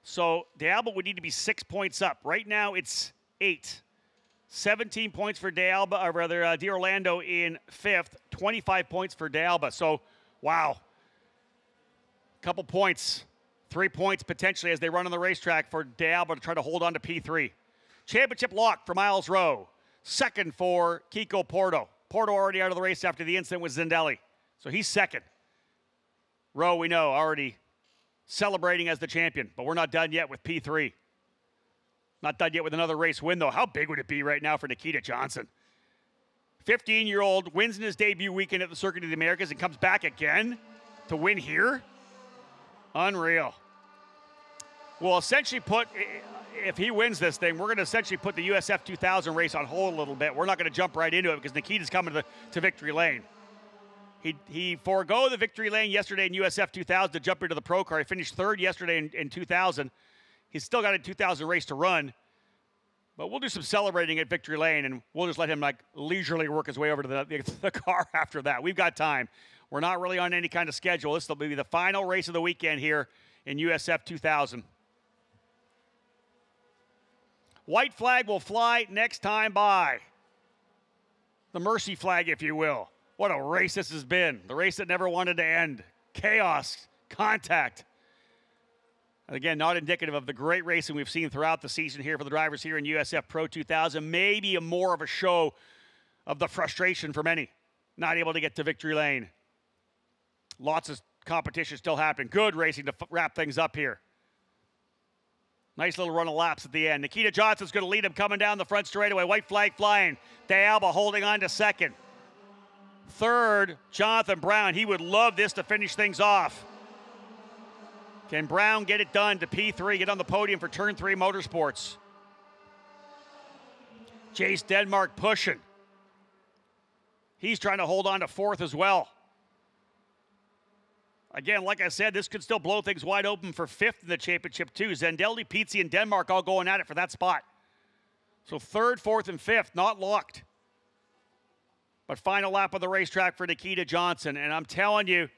So De Alba would need to be 6 points up. Right now it's 8. 17 points for De Alba, or rather D'Orlando in 5th. 25 points for De Alba. So, wow. Couple points. 3 points potentially as they run on the racetrack for De Alba to try to hold on to P3. Championship lock for Miles Rowe. Second for Kiko Porto. Porto already out of the race after the incident with Zindelli. So he's second. Rowe, we know, already celebrating as the champion, but we're not done yet with P3. Not done yet with another race win, though. How big would it be right now for Nikita Johnson? 15-year-old wins in his debut weekend at the Circuit of the Americas and comes back again to win here. Unreal. We'll essentially put, if he wins this thing, we're going to essentially put the USF 2000 race on hold a little bit. We're not going to jump right into it because Nikita's coming to victory lane. He forego the victory lane yesterday in USF 2000 to jump into the pro car. He finished third yesterday in 2000. He's still got a 2000 race to run. But we'll do some celebrating at victory lane, and we'll just let him like leisurely work his way over to the car after that. We've got time. We're not really on any kind of schedule. This will be the final race of the weekend here in USF 2000. White flag will fly next time by. The mercy flag, if you will. What a race this has been. The race that never wanted to end. Chaos, contact. And again, not indicative of the great racing we've seen throughout the season here for the drivers here in USF Pro 2000. Maybe more of a show of the frustration for many. Not able to get to victory lane. Lots of competition still happening. Good racing to wrap things up here. Nice little run of laps at the end. Nikita Johnson's going to lead him coming down the front straightaway. White flag flying. De Alba holding on to second. Third, Jonathan Brown. He would love this to finish things off. Can Brown get it done to P3, get on the podium for Turn 3 Motorsports? Jace Denmark pushing. He's trying to hold on to fourth as well. Again, like I said, this could still blow things wide open for fifth in the championship too. Zendelli, Pizzi, and Denmark all going at it for that spot. So third, fourth, and fifth, not locked. But final lap of the racetrack for Nikita Johnson. And I'm telling you,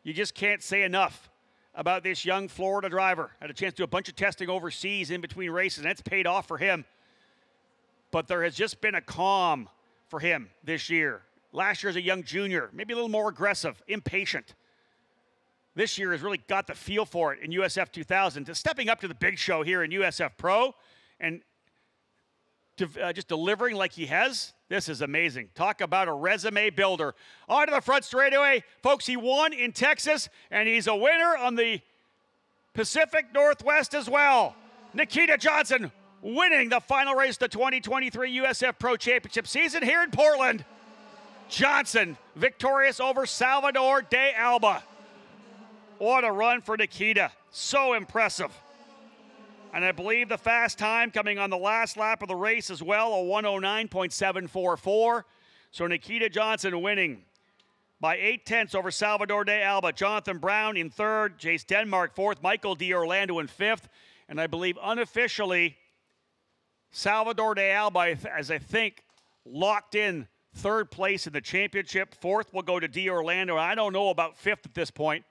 you just can't say enough about this young Florida driver. Had a chance to do a bunch of testing overseas in between races, and it's paid off for him. But there has just been a calm for him this year. Last year as a young junior, maybe a little more aggressive, impatient. This year has really got the feel for it in USF 2000. To stepping up to the big show here in USF Pro and just delivering like he has, this is amazing. Talk about a resume builder. Onto the front straightaway. Folks, he won in Texas, and he's a winner on the Pacific Northwest as well. Nikita Johnson winning the final race of the 2023 USF Pro Championship season here in Portland. Johnson victorious over Salvador de Alba. What a run for Nikita. So impressive. And I believe the fast time coming on the last lap of the race as well, a 109.744. So Nikita Johnson winning by 8/10 over Salvador de Alba. Jonathan Brown in third, Jace Denmark fourth, Michael D'Orlando in fifth. And I believe unofficially, Salvador de Alba, as I think, locked in third place in the championship. Fourth will go to D'Orlando. I don't know about fifth at this point.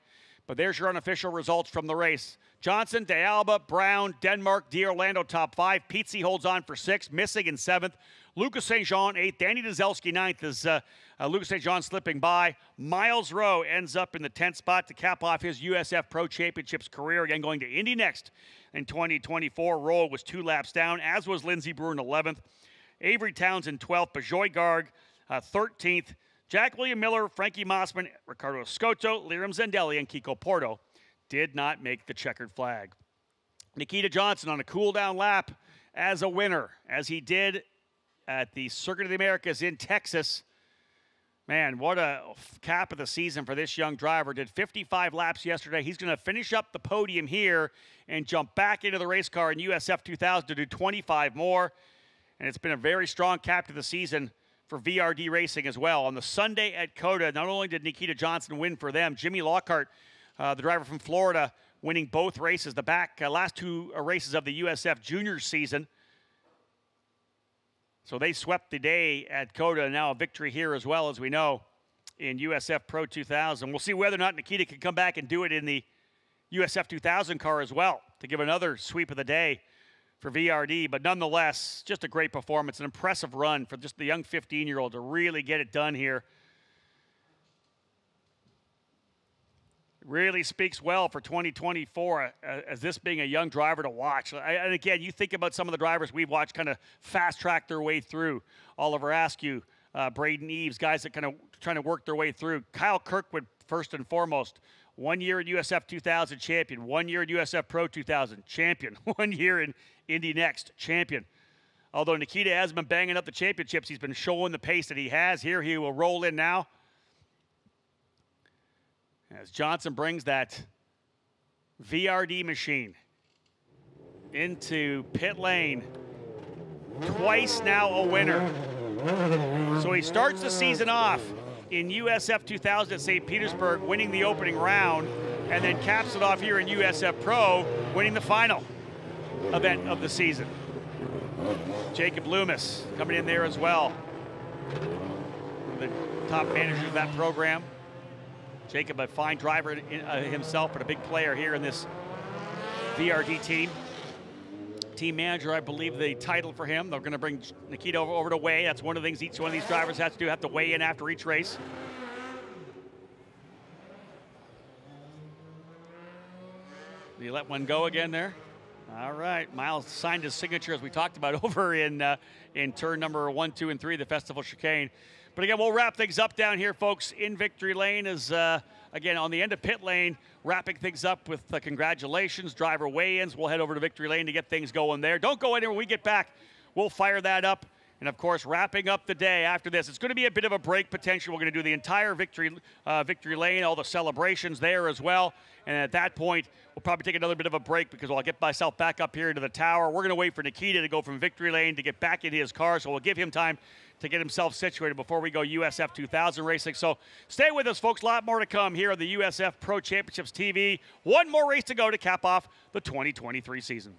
But there's your unofficial results from the race. Johnson, De Alba, Brown, Denmark, D'Orlando top five. Pizzi holds on for sixth, missing in seventh. Lucas St. Jean eighth. Danny Dzelski ninth as Lucas St. Jean slipping by. Miles Rowe ends up in the 10th spot to cap off his USF Pro Championships career. Again, going to Indy next in 2024. Rowe was 2 laps down, as was Lindsey Brewer in 11th. Avery Townsend 12th. Bajoy Garg 13th. Jack William Miller, Frankie Mossman, Ricardo Scotto, Liram Zendelli, and Kiko Porto did not make the checkered flag. Nikita Johnson on a cool-down lap as a winner, as he did at the Circuit of the Americas in Texas. Man, what a cap of the season for this young driver. Did 55 laps yesterday. He's going to finish up the podium here and jump back into the race car in USF 2000 to do 25 more. And it's been a very strong cap to the season for VRD Racing as well. On the Sunday at COTA, not only did Nikita Johnson win for them, Jimmy Lockhart, the driver from Florida, winning both races, the last 2 races of the USF Junior season. So they swept the day at COTA, now a victory here as well, as we know, in USF Pro 2000. We'll see whether or not Nikita can come back and do it in the USF 2000 car as well to give another sweep of the day for VRD, but nonetheless, just a great performance, an impressive run for just the young 15-year-old to really get it done here. Really speaks well for 2024 as this being a young driver to watch. And again, you think about some of the drivers we've watched kind of fast-track their way through. Oliver Askew, Braden Eves, guys that kind of trying to work their way through. Kyle Kirkwood, first and foremost. 1 year at USF 2000 champion, 1 year at USF Pro 2000 champion, 1 year in Indy Next champion. Although Nikita has been banging up the championships, he's been showing the pace that he has. Here he will roll in now. As Johnson brings that VRD machine into pit lane. Twice now a winner. So he starts the season off in USF 2000 at St. Petersburg, winning the opening round, and then caps it off here in USF Pro, winning the final event of the season. Jacob Loomis coming in there as well. One of the top managers of that program. Jacob, a fine driver himself, but a big player here in this VRD team. Team manager, I believe the title for him. They're going to bring Nikita over to weigh. That's one of the things each one of these drivers has to do, have to weigh in after each race. Did he let one go again there? All right, Miles signed his signature as we talked about over in turn number 1, 2, and 3, the Festival Chicane. But again, we'll wrap things up down here, folks, in victory lane as, again, on the end of pit lane, wrapping things up with congratulations, driver weigh-ins. We'll head over to victory lane to get things going there. Don't go anywhere. When we get back, we'll fire that up. And, of course, wrapping up the day after this. It's going to be a bit of a break potential. We're going to do the entire victory lane, all the celebrations there as well. And at that point, we'll probably take another bit of a break because I'll get myself back up here into the tower. We're going to wait for Nikita to go from victory lane to get back into his car. So we'll give him time to get himself situated before we go USF 2000 racing. So stay with us, folks. A lot more to come here on the USF Pro Championships TV. One more race to go to cap off the 2023 season.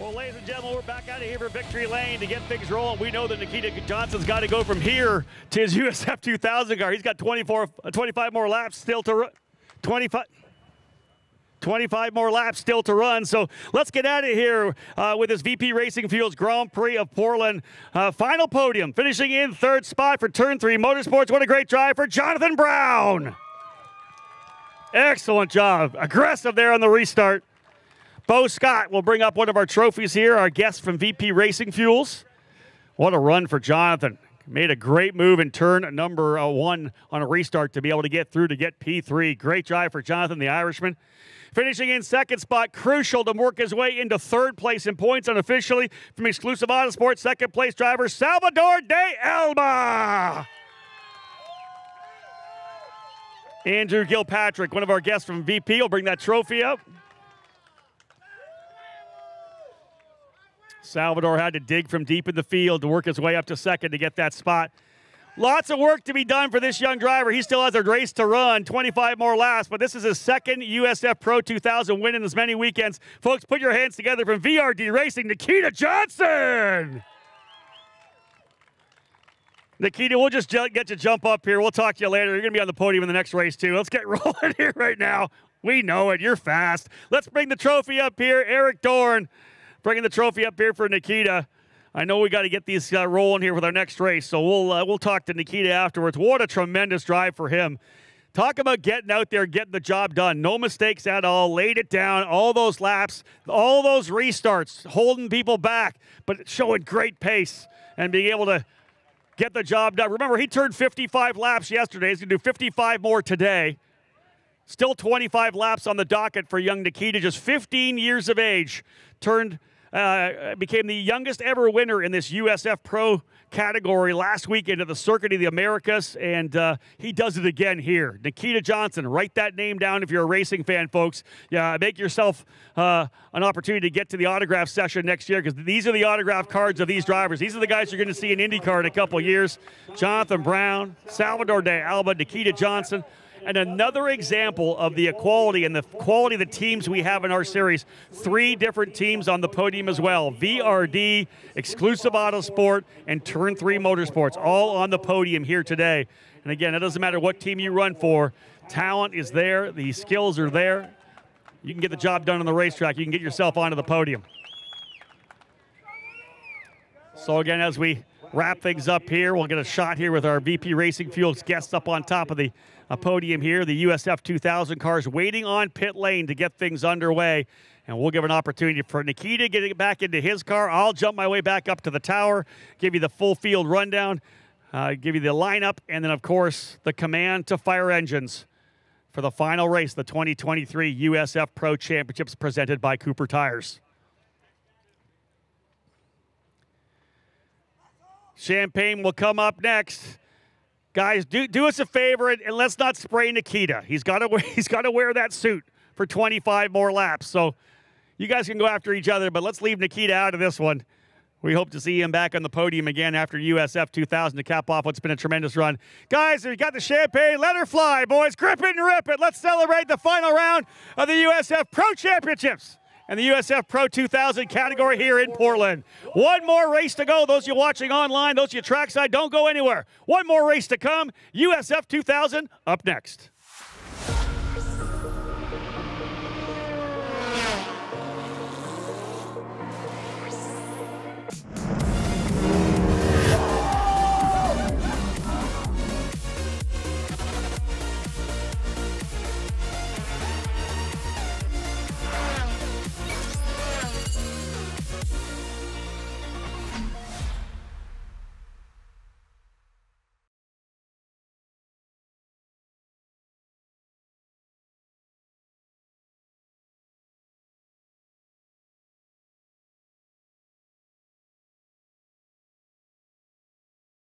Well, ladies and gentlemen, we're back out of here for victory lane to get things rolling. We know that Nikita Johnson's got to go from here to his USF 2000 car. He's got 25 more laps still to run. 25 more laps still to run. So let's get out of here with this VP Racing Fuels Grand Prix of Portland. Final podium, finishing in third spot for Turn 3 Motorsports. What a great drive for Jonathan Brown. Excellent job. Aggressive there on the restart. Bo Scott will bring up one of our trophies here, our guest from VP Racing Fuels. What a run for Jonathan. Made a great move in turn number 1 on a restart to be able to get through to get P3. Great drive for Jonathan, the Irishman. Finishing in second spot, crucial to work his way into third place in points unofficially from Exclusive Autosport. Second place driver, Salvador de Alba. Andrew Gilpatrick, one of our guests from VP, will bring that trophy up. Salvador had to dig from deep in the field to work his way up to second to get that spot. Lots of work to be done for this young driver. He still has a race to run, 25 more laps, but this is his second USF Pro 2000 win in as many weekends. Folks, put your hands together from VRD Racing, Nikita Johnson! Nikita, we'll just get you jump up here. We'll talk to you later. You're going to be on the podium in the next race, too. Let's get rolling here right now. We know it. You're fast. Let's bring the trophy up here. Eric Dorn bringing the trophy up here for Nikita. I know we got to get these rolling here with our next race, so we'll talk to Nikita afterwards. What a tremendous drive for him. Talk about getting out there, getting the job done. No mistakes at all. Laid it down. All those laps, all those restarts, holding people back, but showing great pace and being able to get the job done. Remember, he turned 55 laps yesterday. He's going to do 55 more today. Still 25 laps on the docket for young Nikita, just 15 years of age. Became the youngest ever winner in this USF Pro category last weekend at the Circuit of the Americas, and he does it again here. Nikita Johnson, write that name down if you're a racing fan, folks. Yeah, make yourself an opportunity to get to the autograph session next year, because these are the autograph cards of these drivers. These are the guys you're going to see in IndyCar in a couple of years. Jonathan Brown, Salvador de Alba, Nikita Johnson. And another example of the equality and the quality of the teams we have in our series. 3 different teams on the podium as well. VRD, Exclusive Autosport, and Turn 3 Motorsports, all on the podium here today. And again, it doesn't matter what team you run for. Talent is there. The skills are there. You can get the job done on the racetrack. You can get yourself onto the podium. So again, as we wrap things up here, we'll get a shot here with our VP Racing Fuels guests up on top of the podium here. The USF 2000 cars waiting on pit lane to get things underway. And we'll give an opportunity for Nikita getting back into his car. I'll jump my way back up to the tower, give you the full field rundown, give you the lineup, and then, of course, the command to fire engines for the final race, the 2023 USF Pro Championships presented by Cooper Tires. Champagne will come up next. Guys, do us a favor and let's not spray Nikita. He's got to wear that suit for 25 more laps. So you guys can go after each other, but let's leave Nikita out of this one. We hope to see him back on the podium again after USF 2000 to cap off what's been a tremendous run. Guys, we got the champagne. Let her fly, boys. Grip it and rip it. Let's celebrate the final round of the USF Pro Championships and the USF Pro 2000 category here in Portland. One more race to go. Those of you watching online, those of you trackside, don't go anywhere. One more race to come. USF 2000 up next.